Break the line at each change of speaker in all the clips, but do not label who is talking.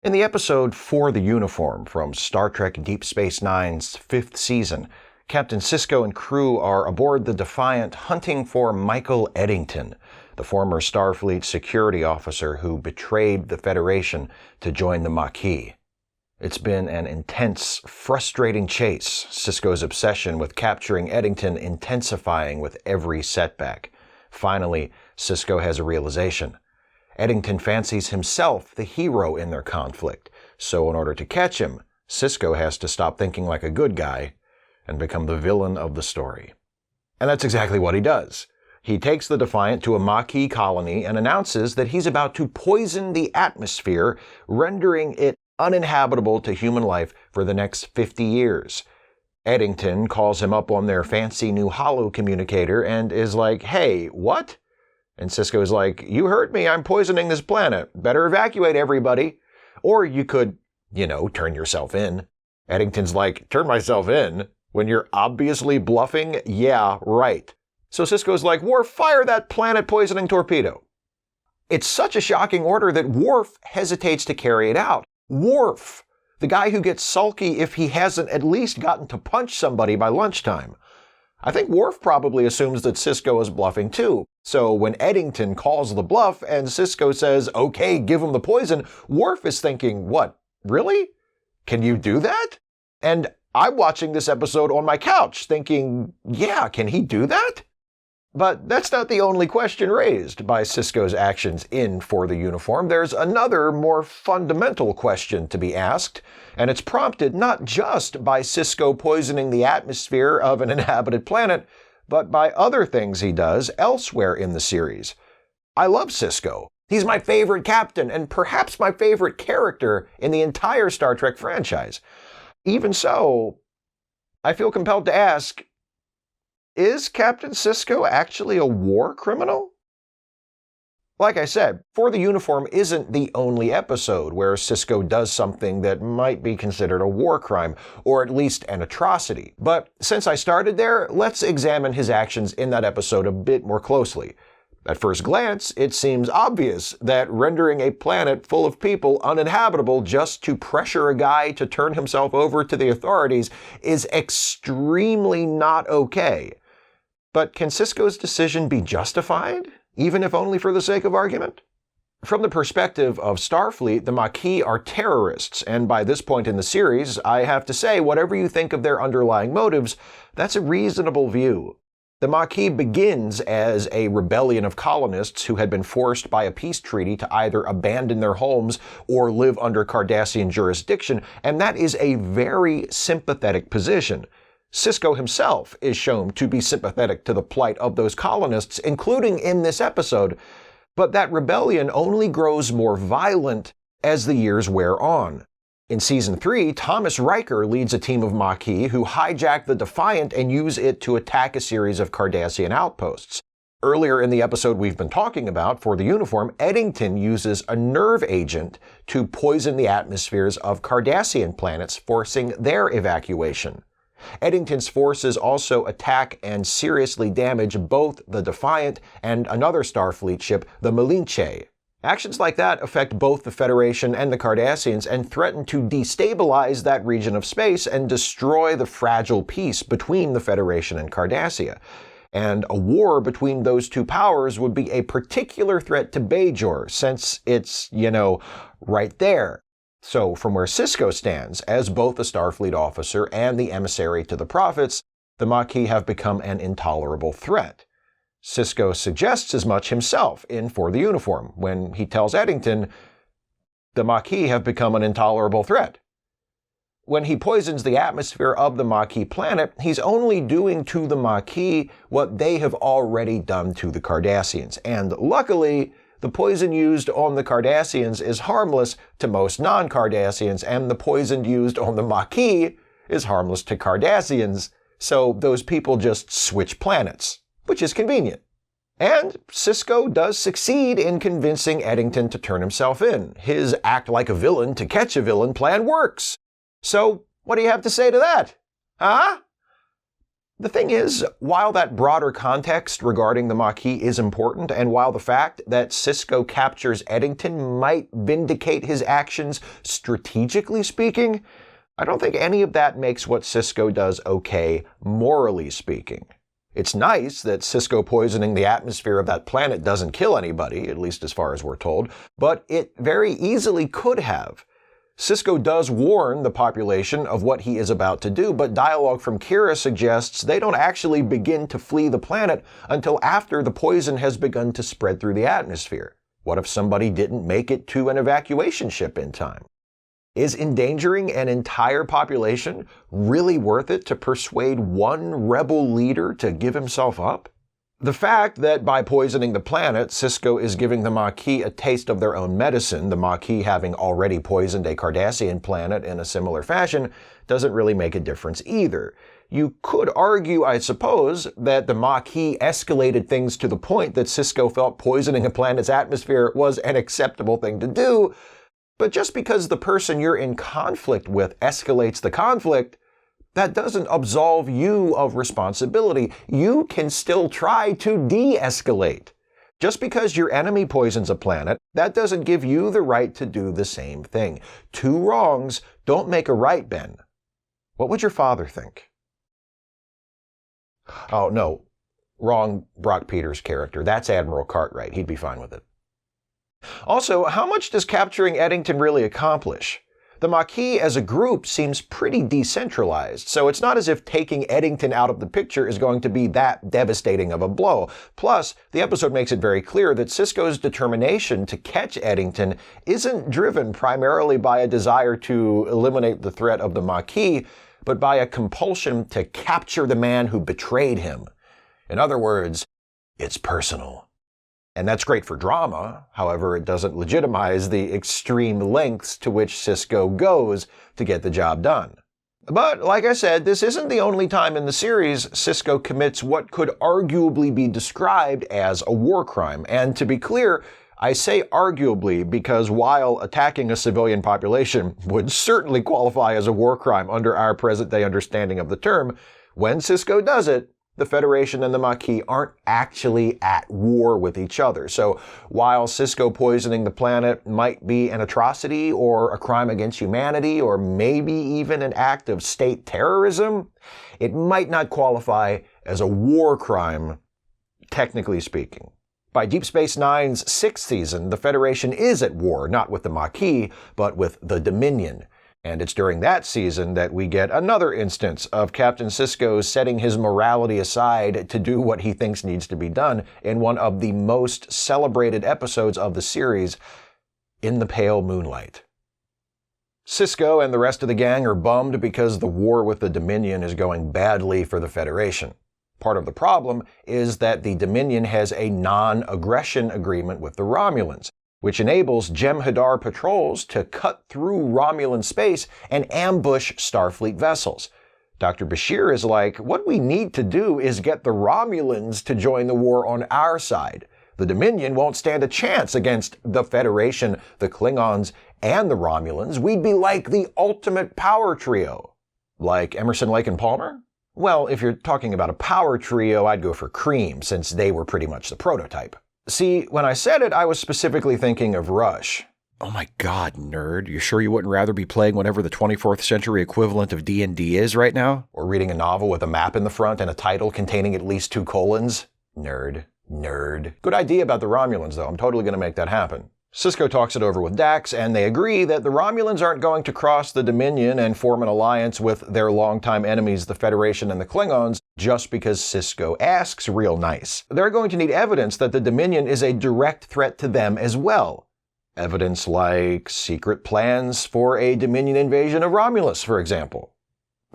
In the episode For the Uniform from Star Trek Deep Space Nine's 5th season, Captain Sisko and crew are aboard the Defiant hunting for Michael Eddington, the former Starfleet security officer who betrayed the Federation to join the Maquis. It's been an intense, frustrating chase, Sisko's obsession with capturing Eddington intensifying with every setback. Finally, Sisko has a realization. Eddington fancies himself the hero in their conflict, so in order to catch him, Sisko has to stop thinking like a good guy and become the villain of the story. And that's exactly what he does. He takes the Defiant to a Maquis colony and announces that he's about to poison the atmosphere, rendering it uninhabitable to human life for the next 50 years. Eddington calls him up on their fancy new holo communicator and is like, "Hey, what?" And Sisko is like, "You heard me, I'm poisoning this planet. Better evacuate everybody. Or you could, turn yourself in." Eddington's like, "Turn myself in? When you're obviously bluffing? Yeah, right." So Sisko's like, "Worf, fire that planet-poisoning torpedo." It's such a shocking order that Worf hesitates to carry it out. Worf, the guy who gets sulky if he hasn't at least gotten to punch somebody by lunchtime. I think Worf probably assumes that Sisko is bluffing too. So when Eddington calls the bluff and Sisko says, "Okay, give him the poison," Worf is thinking, "What, really? Can you do that?" And I'm watching this episode on my couch thinking, yeah, can he do that? But that's not the only question raised by Sisko's actions in For the Uniform. There's another, more fundamental question to be asked, and it's prompted not just by Sisko poisoning the atmosphere of an inhabited planet, but by other things he does elsewhere in the series. I love Sisko. He's my favorite captain, and perhaps my favorite character in the entire Star Trek franchise. Even so, I feel compelled to ask, is Captain Sisko actually a war criminal? Like I said, For the Uniform isn't the only episode where Sisko does something that might be considered a war crime, or at least an atrocity. But since I started there, let's examine his actions in that episode a bit more closely. At first glance, it seems obvious that rendering a planet full of people uninhabitable just to pressure a guy to turn himself over to the authorities is extremely not okay. But can Sisko's decision be justified, even if only for the sake of argument? From the perspective of Starfleet, the Maquis are terrorists, and by this point in the series, I have to say, whatever you think of their underlying motives, that's a reasonable view. The Maquis begins as a rebellion of colonists who had been forced by a peace treaty to either abandon their homes or live under Cardassian jurisdiction, and that is a very sympathetic position. Sisko himself is shown to be sympathetic to the plight of those colonists, including in this episode, but that rebellion only grows more violent as the years wear on. In Season 3, Thomas Riker leads a team of Maquis who hijack the Defiant and use it to attack a series of Cardassian outposts. Earlier in the episode we've been talking about, For the Uniform, Eddington uses a nerve agent to poison the atmospheres of Cardassian planets, forcing their evacuation. Eddington's forces also attack and seriously damage both the Defiant and another Starfleet ship, the Malinche. Actions like that affect both the Federation and the Cardassians and threaten to destabilize that region of space and destroy the fragile peace between the Federation and Cardassia. And a war between those two powers would be a particular threat to Bajor, since it's, right there. So, from where Sisko stands, as both a Starfleet officer and the emissary to the Prophets, the Maquis have become an intolerable threat. Sisko suggests as much himself in For the Uniform, when he tells Eddington, "The Maquis have become an intolerable threat." When he poisons the atmosphere of the Maquis planet, he's only doing to the Maquis what they have already done to the Cardassians, and luckily, the poison used on the Cardassians is harmless to most non-Cardassians, and the poison used on the Maquis is harmless to Cardassians, so those people just switch planets, which is convenient. And Sisko does succeed in convincing Eddington to turn himself in. His act like a villain to catch a villain plan works. So, what do you have to say to that? Huh? The thing is, while that broader context regarding the Maquis is important, and while the fact that Sisko captures Eddington might vindicate his actions strategically speaking, I don't think any of that makes what Sisko does okay, morally speaking. It's nice that Sisko poisoning the atmosphere of that planet doesn't kill anybody, at least as far as we're told, but it very easily could have. Sisko does warn the population of what he is about to do, but dialogue from Kira suggests they don't actually begin to flee the planet until after the poison has begun to spread through the atmosphere. What if somebody didn't make it to an evacuation ship in time? Is endangering an entire population really worth it to persuade one rebel leader to give himself up? The fact that by poisoning the planet, Sisko is giving the Maquis a taste of their own medicine, the Maquis having already poisoned a Cardassian planet in a similar fashion, doesn't really make a difference either. You could argue, I suppose, that the Maquis escalated things to the point that Sisko felt poisoning a planet's atmosphere was an acceptable thing to do, but just because the person you're in conflict with escalates the conflict, that doesn't absolve you of responsibility. You can still try to de-escalate. Just because your enemy poisons a planet, that doesn't give you the right to do the same thing. Two wrongs don't make a right, Ben. What would your father think? Oh, no. Wrong Brock Peters character. That's Admiral Cartwright. He'd be fine with it. Also, how much does capturing Eddington really accomplish? The Maquis as a group seems pretty decentralized, so it's not as if taking Eddington out of the picture is going to be that devastating of a blow. Plus, the episode makes it very clear that Sisko's determination to catch Eddington isn't driven primarily by a desire to eliminate the threat of the Maquis, but by a compulsion to capture the man who betrayed him. In other words, it's personal. And that's great for drama, however, it doesn't legitimize the extreme lengths to which Sisko goes to get the job done. But, like I said, this isn't the only time in the series Sisko commits what could arguably be described as a war crime. And to be clear, I say arguably because while attacking a civilian population would certainly qualify as a war crime under our present-day understanding of the term, when Sisko does it, the Federation and the Maquis aren't actually at war with each other. So while Sisko poisoning the planet might be an atrocity or a crime against humanity or maybe even an act of state terrorism, it might not qualify as a war crime, technically speaking. By Deep Space Nine's 6th season, the Federation is at war, not with the Maquis, but with the Dominion. And it's during that season that we get another instance of Captain Sisko setting his morality aside to do what he thinks needs to be done in one of the most celebrated episodes of the series, In the Pale Moonlight. Sisko and the rest of the gang are bummed because the war with the Dominion is going badly for the Federation. Part of the problem is that the Dominion has a non-aggression agreement with the Romulans, which enables Jem'Hadar patrols to cut through Romulan space and ambush Starfleet vessels. Dr. Bashir is like, what we need to do is get the Romulans to join the war on our side. The Dominion won't stand a chance against the Federation, the Klingons, and the Romulans. We'd be like the ultimate power trio. Like Emerson, Lake, and Palmer? Well, if you're talking about a power trio, I'd go for Cream, since they were pretty much the prototype. See, when I said it, I was specifically thinking of Rush. Oh my god, nerd. You sure you wouldn't rather be playing whatever the 24th century equivalent of D&D is right now? Or reading a novel with a map in the front and a title containing at least 2 colons? Nerd. Good idea about the Romulans, though. I'm totally going to make that happen. Sisko talks it over with Dax, and they agree that the Romulans aren't going to cross the Dominion and form an alliance with their longtime enemies, the Federation and the Klingons, just because Sisko asks real nice. They're going to need evidence that the Dominion is a direct threat to them as well. Evidence like secret plans for a Dominion invasion of Romulus, for example.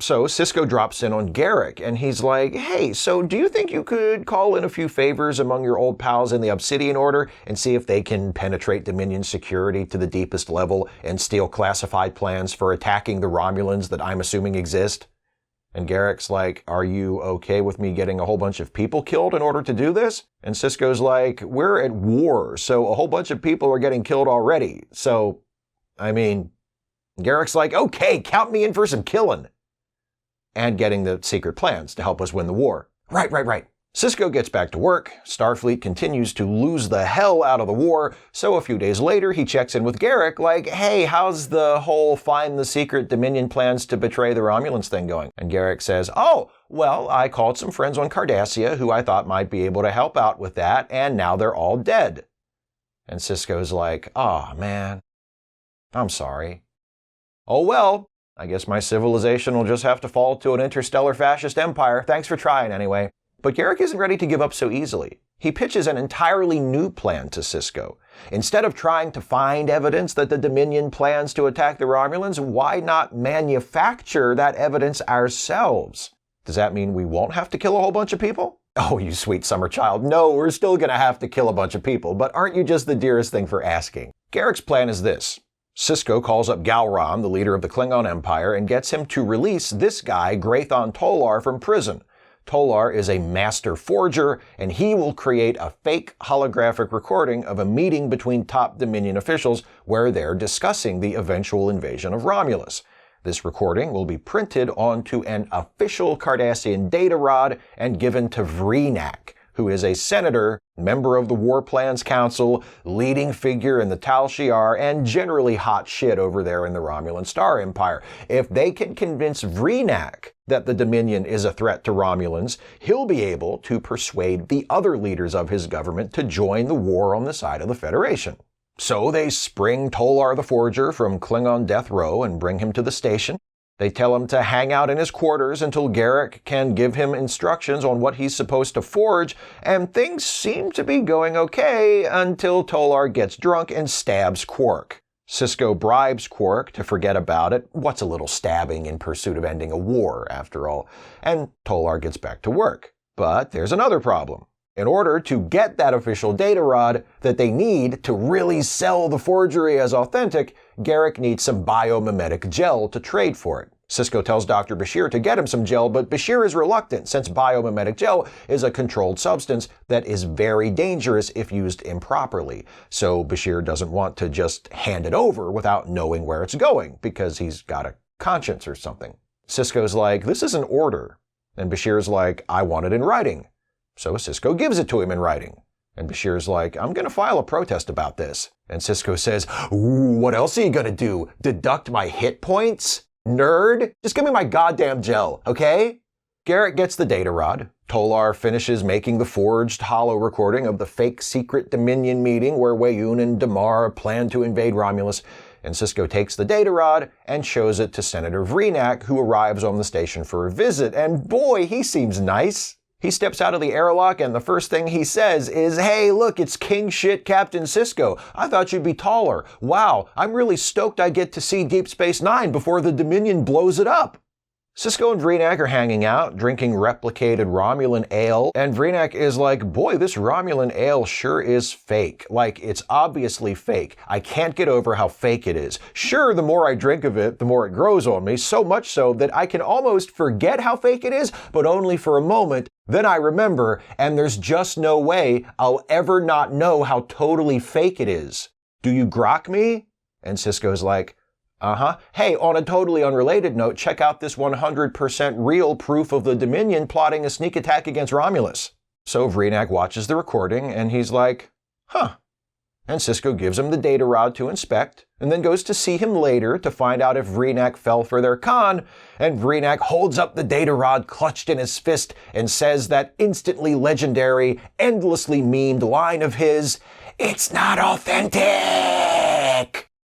So Sisko drops in on Garrick, and he's like, hey, so do you think you could call in a few favors among your old pals in the Obsidian Order and see if they can penetrate Dominion security to the deepest level and steal classified plans for attacking the Romulans that I'm assuming exist? And Garrick's like, are you okay with me getting a whole bunch of people killed in order to do this? And Sisko's like, we're at war, so a whole bunch of people are getting killed already. So, I mean, Garrick's like, okay, count me in for some killing. and getting the secret plans to help us win the war. Right. Sisko gets back to work. Starfleet continues to lose the hell out of the war, so a few days later he checks in with Garak like, hey, how's the whole find the secret Dominion plans to betray the Romulans thing going? And Garak says, oh, well, I called some friends on Cardassia who I thought might be able to help out with that, and now they're all dead. And Sisko's like, oh, man, I'm sorry. Oh, well, I guess my civilization will just have to fall to an interstellar fascist empire. Thanks for trying anyway. But Garak isn't ready to give up so easily. He pitches an entirely new plan to Sisko. Instead of trying to find evidence that the Dominion plans to attack the Romulans, why not manufacture that evidence ourselves? Does that mean we won't have to kill a whole bunch of people? Oh, you sweet summer child. No, we're still gonna have to kill a bunch of people, but aren't you just the dearest thing for asking? Garak's plan is this. Sisko calls up Galram, the leader of the Klingon Empire, and gets him to release this guy, Grathon Tolar, from prison. Tolar is a master forger, and he will create a fake holographic recording of a meeting between top Dominion officials where they're discussing the eventual invasion of Romulus. This recording will be printed onto an official Cardassian data rod and given to Vreenak, who is a senator, member of the War Plans Council, leading figure in the Tal Shiar, and generally hot shit over there in the Romulan Star Empire. If they can convince Vreenak that the Dominion is a threat to Romulans, he'll be able to persuade the other leaders of his government to join the war on the side of the Federation. So they spring Tolar the Forger from Klingon death row and bring him to the station. They tell him to hang out in his quarters until Garak can give him instructions on what he's supposed to forge, and things seem to be going okay until Tolar gets drunk and stabs Quark. Sisko bribes Quark to forget about it. What's a little stabbing in pursuit of ending a war, after all? And Tolar gets back to work. But there's another problem. In order to get that official data rod that they need to really sell the forgery as authentic, Garak needs some biomimetic gel to trade for it. Sisko tells Dr. Bashir to get him some gel, but Bashir is reluctant since biomimetic gel is a controlled substance that is very dangerous if used improperly. So Bashir doesn't want to just hand it over without knowing where it's going, because he's got a conscience or something. Sisko's like, this is an order. And Bashir's like, I want it in writing. So Sisko gives it to him in writing. And Bashir's like, I'm gonna file a protest about this. And Sisko says, ooh, what else are you gonna do? Deduct my hit points? Nerd? Just give me my goddamn gel, okay? Garak gets the data rod. Tolar finishes making the forged holo recording of the fake secret Dominion meeting where Weyoun and Damar plan to invade Romulus. And Sisko takes the data rod and shows it to Senator Vreenak, who arrives on the station for a visit. And boy, he seems nice. He steps out of the airlock and the first thing he says is, hey, look, it's king shit Captain Sisko. I thought you'd be taller. Wow, I'm really stoked I get to see Deep Space Nine before the Dominion blows it up. Sisko and Vreenak are hanging out, drinking replicated Romulan ale, and Vreenak is like, boy, this Romulan ale sure is fake. Like, it's obviously fake. I can't get over how fake it is. Sure, the more I drink of it, the more it grows on me, so much so that I can almost forget how fake it is, but only for a moment. Then I remember, and there's just no way I'll ever not know how totally fake it is. Do you grok me? And Sisko's like, Hey, on a totally unrelated note, check out this 100% real proof of the Dominion plotting a sneak attack against Romulus. So Vreenak watches the recording, and he's like, huh. And Sisko gives him the data rod to inspect, and then goes to see him later to find out if Vreenak fell for their con, and Vreenak holds up the data rod clutched in his fist and says that instantly legendary, endlessly memed line of his, "It's not authentic!"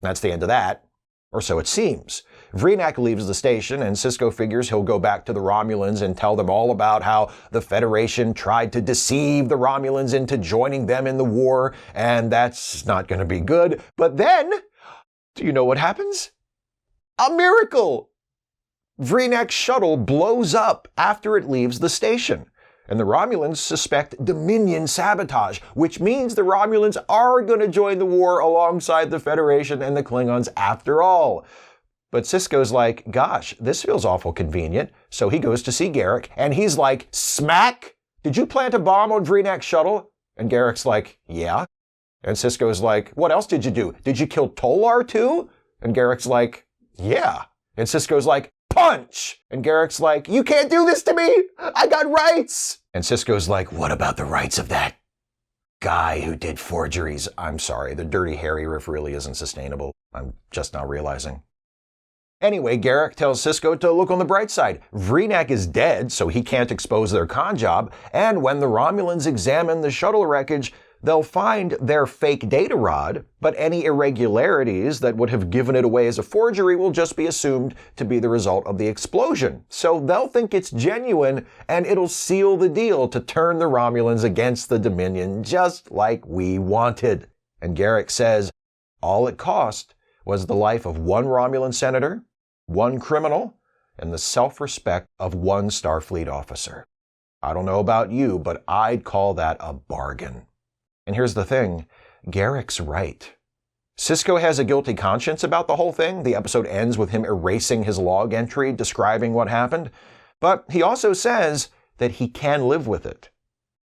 That's the end of that. Or so it seems. Vreenak leaves the station, and Sisko figures he'll go back to the Romulans and tell them all about how the Federation tried to deceive the Romulans into joining them in the war, and that's not going to be good. But then, do you know what happens? A miracle! Vreenak's shuttle blows up after it leaves the station. And the Romulans suspect Dominion sabotage, which means the Romulans are going to join the war alongside the Federation and the Klingons after all. But Sisko's like, gosh, this feels awful convenient. So he goes to see Garak, and he's like, smack! Did you plant a bomb on Vreenak's shuttle? And Garak's like, yeah. And Sisko's like, what else did you do? Did you kill Tolar too? And Garak's like, yeah. And Sisko's like, punch! And Garrick's like, you can't do this to me! I got rights! And Sisko's like, what about the rights of that guy who did forgeries? I'm sorry, the Dirty Harry riff really isn't sustainable. I'm just now realizing. Anyway, Garrick tells Sisko to look on the bright side. Vreenak is dead, so he can't expose their con job, and when the Romulans examine the shuttle wreckage, they'll find their fake data rod, but any irregularities that would have given it away as a forgery will just be assumed to be the result of the explosion. So they'll think it's genuine, and it'll seal the deal to turn the Romulans against the Dominion just like we wanted. And Garrick says, all it cost was the life of one Romulan senator, one criminal, and the self-respect of one Starfleet officer. I don't know about you, but I'd call that a bargain. And here's the thing, Garrick's right. Sisko has a guilty conscience about the whole thing. The episode ends with him erasing his log entry describing what happened. But he also says that he can live with it.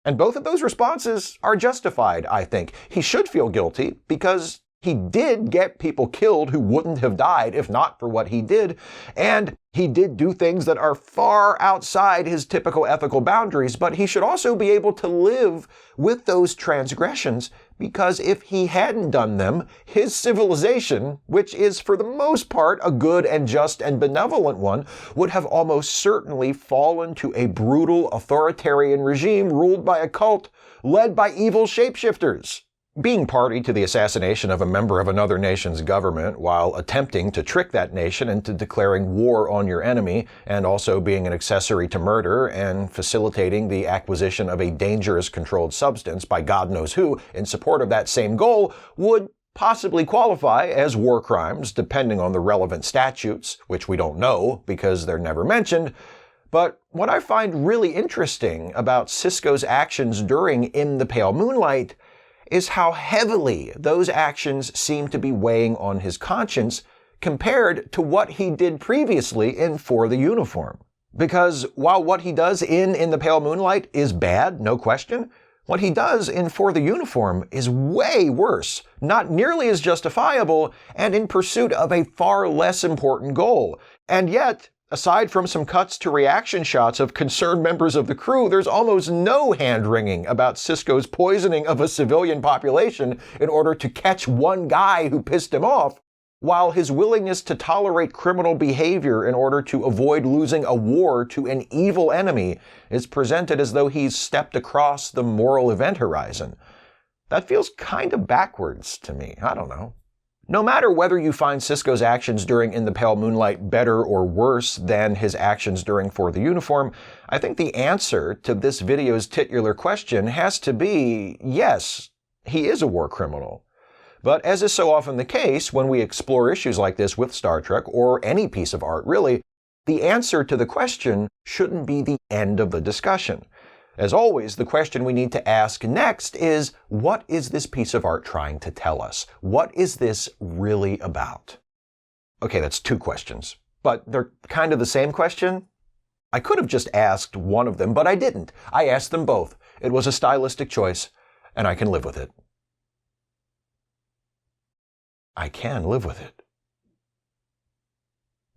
And both of those responses are justified, I think. He should feel guilty because he did get people killed who wouldn't have died if not for what he did, and he did do things that are far outside his typical ethical boundaries, but he should also be able to live with those transgressions, because if he hadn't done them, his civilization, which is for the most part a good and just and benevolent one, would have almost certainly fallen to a brutal authoritarian regime ruled by a cult led by evil shapeshifters. Being party to the assassination of a member of another nation's government while attempting to trick that nation into declaring war on your enemy, and also being an accessory to murder and facilitating the acquisition of a dangerous controlled substance by God knows who in support of that same goal, would possibly qualify as war crimes depending on the relevant statutes, which we don't know because they're never mentioned. But what I find really interesting about Sisko's actions during In the Pale Moonlight is how heavily those actions seem to be weighing on his conscience compared to what he did previously in For the Uniform. Because while what he does in the Pale Moonlight is bad, no question, what he does in For the Uniform is way worse, not nearly as justifiable, and in pursuit of a far less important goal. And yet, aside from some cuts to reaction shots of concerned members of the crew, there's almost no hand-wringing about Sisko's poisoning of a civilian population in order to catch one guy who pissed him off, while his willingness to tolerate criminal behavior in order to avoid losing a war to an evil enemy is presented as though he's stepped across the moral event horizon. That feels kind of backwards to me. I don't know. No matter whether you find Sisko's actions during In the Pale Moonlight better or worse than his actions during For the Uniform, I think the answer to this video's titular question has to be, yes, he is a war criminal. But as is so often the case when we explore issues like this with Star Trek, or any piece of art really, the answer to the question shouldn't be the end of the discussion. As always, the question we need to ask next is, what is this piece of art trying to tell us? What is this really about? Okay, that's two questions, but they're kind of the same question. I could have just asked one of them, but I didn't. I asked them both. It was a stylistic choice, and I can live with it. I can live with it.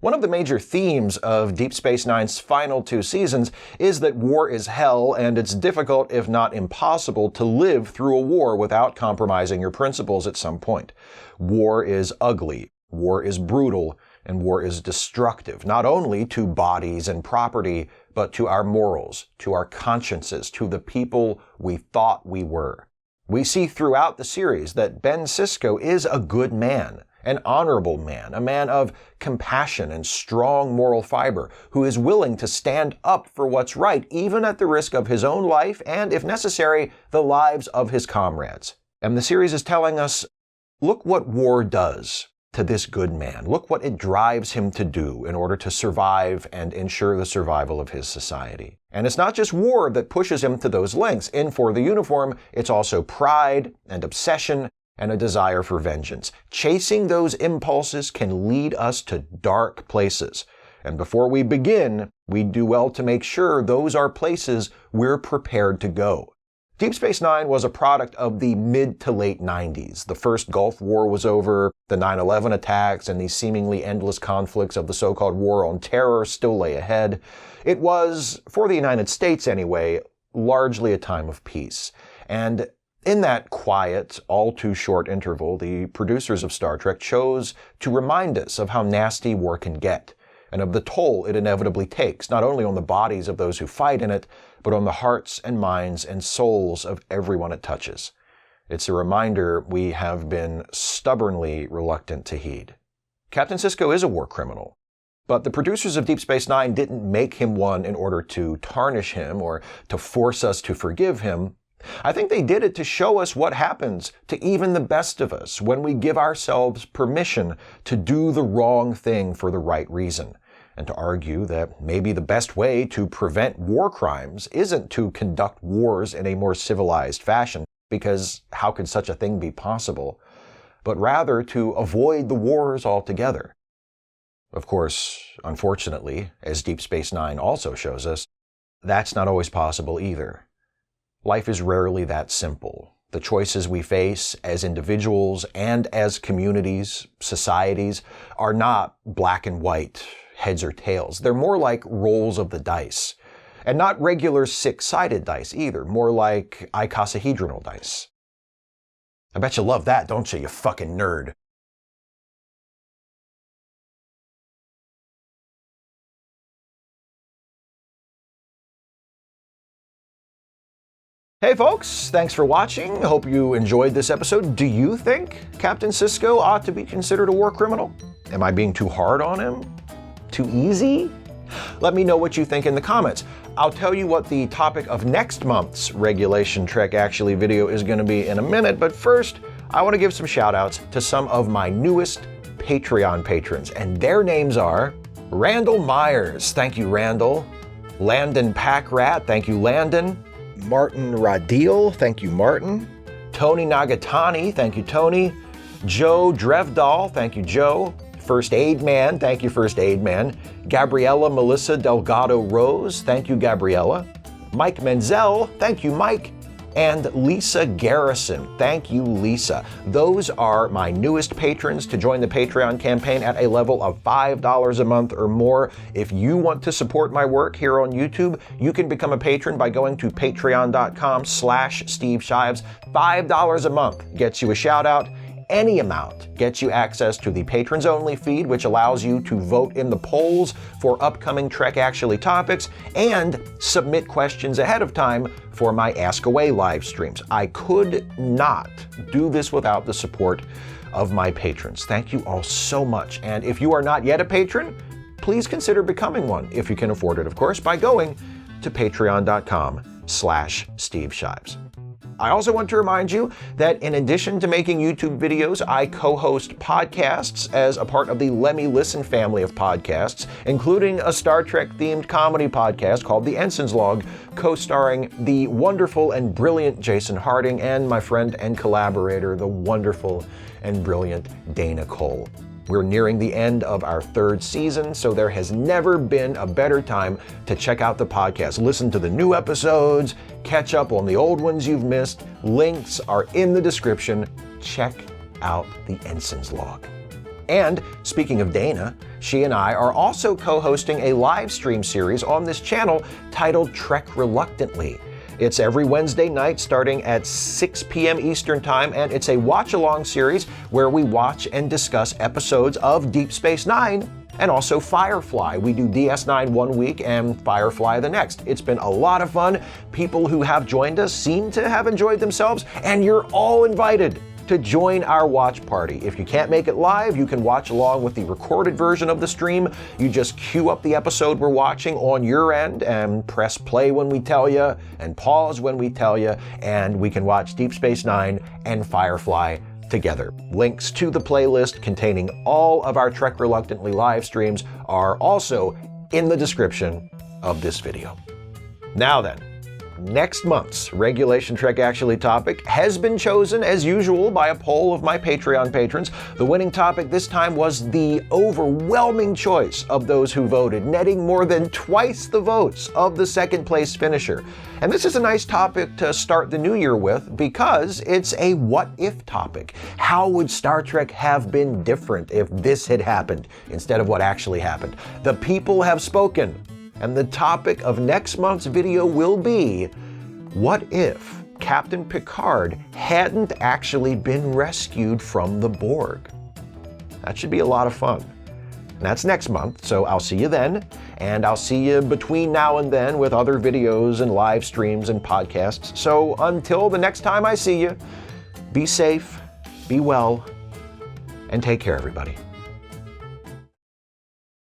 One of the major themes of Deep Space Nine's final two seasons is that war is hell, and it's difficult, if not impossible, to live through a war without compromising your principles at some point. War is ugly, war is brutal, and war is destructive, not only to bodies and property, but to our morals, to our consciences, to the people we thought we were. We see throughout the series that Ben Sisko is a good man, an honorable man, a man of compassion and strong moral fiber, who is willing to stand up for what's right, even at the risk of his own life and, if necessary, the lives of his comrades. And the series is telling us, look what war does to this good man. Look what it drives him to do in order to survive and ensure the survival of his society. And it's not just war that pushes him to those lengths. In For the Uniform, it's also pride and obsession and a desire for vengeance. Chasing those impulses can lead us to dark places. And before we begin, we do well to make sure those are places we're prepared to go. Deep Space Nine was a product of the mid to late 90s. The first Gulf War was over, the 9/11 attacks and the seemingly endless conflicts of the so-called War on Terror still lay ahead. It was, for the United States anyway, largely a time of peace. And in that quiet, all too short interval, the producers of Star Trek chose to remind us of how nasty war can get, and of the toll it inevitably takes, not only on the bodies of those who fight in it, but on the hearts and minds and souls of everyone it touches. It's a reminder we have been stubbornly reluctant to heed. Captain Sisko is a war criminal, but the producers of Deep Space Nine didn't make him one in order to tarnish him or to force us to forgive him. I think they did it to show us what happens to even the best of us when we give ourselves permission to do the wrong thing for the right reason, and to argue that maybe the best way to prevent war crimes isn't to conduct wars in a more civilized fashion, because how could such a thing be possible, but rather to avoid the wars altogether. Of course, unfortunately, as Deep Space Nine also shows us, that's not always possible either. Life is rarely that simple. The choices we face as individuals and as communities, societies, are not black and white, heads or tails. They're more like rolls of the dice. And not regular six-sided dice either, more like icosahedral dice. I bet you love that, don't you fucking nerd? Hey folks, thanks for watching. Hope you enjoyed this episode. Do you think Captain Sisko ought to be considered a war criminal? Am I being too hard on him? Too easy? Let me know what you think in the comments. I'll tell you what the topic of next month's Regulation Trek Actually video is going to be in a minute, but first, I want to give some shout-outs to some of my newest Patreon patrons, and their names are Randall Myers, thank you Randall, Landon Packrat, thank you Landon, Martin Radil, thank you Martin, Tony Nagatani, thank you Tony, Joe Drevdahl, thank you Joe, First Aid Man, thank you First Aid Man, Gabriella Melissa Delgado Rose, thank you Gabriella, Mike Menzel, thank you Mike, and Lisa Garrison, thank you Lisa. Those are my newest patrons to join the Patreon campaign at a level of $5 a month or more. If you want to support my work here on YouTube, you can become a patron by going to patreon.com/Steve Shives. $5 a month gets you a shout out. Any amount gets you access to the Patrons Only feed, which allows you to vote in the polls for upcoming Trek Actually topics and submit questions ahead of time for my Ask Away live streams. I could not do this without the support of my patrons. Thank you all so much. And if you are not yet a patron, please consider becoming one, if you can afford it, of course, by going to patreon.com/Steve Shives. I also want to remind you that in addition to making YouTube videos, I co-host podcasts as a part of the Lemmy Listen family of podcasts, including a Star Trek-themed comedy podcast called The Ensign's Log, co-starring the wonderful and brilliant Jason Harding and my friend and collaborator, the wonderful and brilliant Dana Cole. We're nearing the end of our third season, so there has never been a better time to check out the podcast. Listen to the new episodes, catch up on the old ones you've missed. Links are in the description. Check out the Ensign's Log. And speaking of Dana, she and I are also co-hosting a live stream series on this channel titled Trek Reluctantly. It's every Wednesday night starting at 6 p.m. Eastern Time, and it's a watch-along series where we watch and discuss episodes of Deep Space Nine and also Firefly. We do DS9 one week and Firefly the next. It's been a lot of fun. People who have joined us seem to have enjoyed themselves, and you're all invited to join our watch party. If you can't make it live, you can watch along with the recorded version of the stream. You just queue up the episode we're watching on your end and press play when we tell you and pause when we tell you, and we can watch Deep Space Nine and Firefly together. Links to the playlist containing all of our Trek Reluctantly live streams are also in the description of this video. Now then, Next month's Regulation Trek Actually topic has been chosen, as usual, by a poll of my Patreon patrons. The winning topic this time was the overwhelming choice of those who voted, netting more than twice the votes of the second-place finisher. And this is a nice topic to start the new year with because it's a what-if topic. How would Star Trek have been different if this had happened instead of what actually happened? The people have spoken. And the topic of next month's video will be, what if Captain Picard hadn't actually been rescued from the Borg? That should be a lot of fun. And that's next month, so I'll see you then, and I'll see you between now and then with other videos and live streams and podcasts. So until the next time I see you, be safe, be well, and take care, everybody.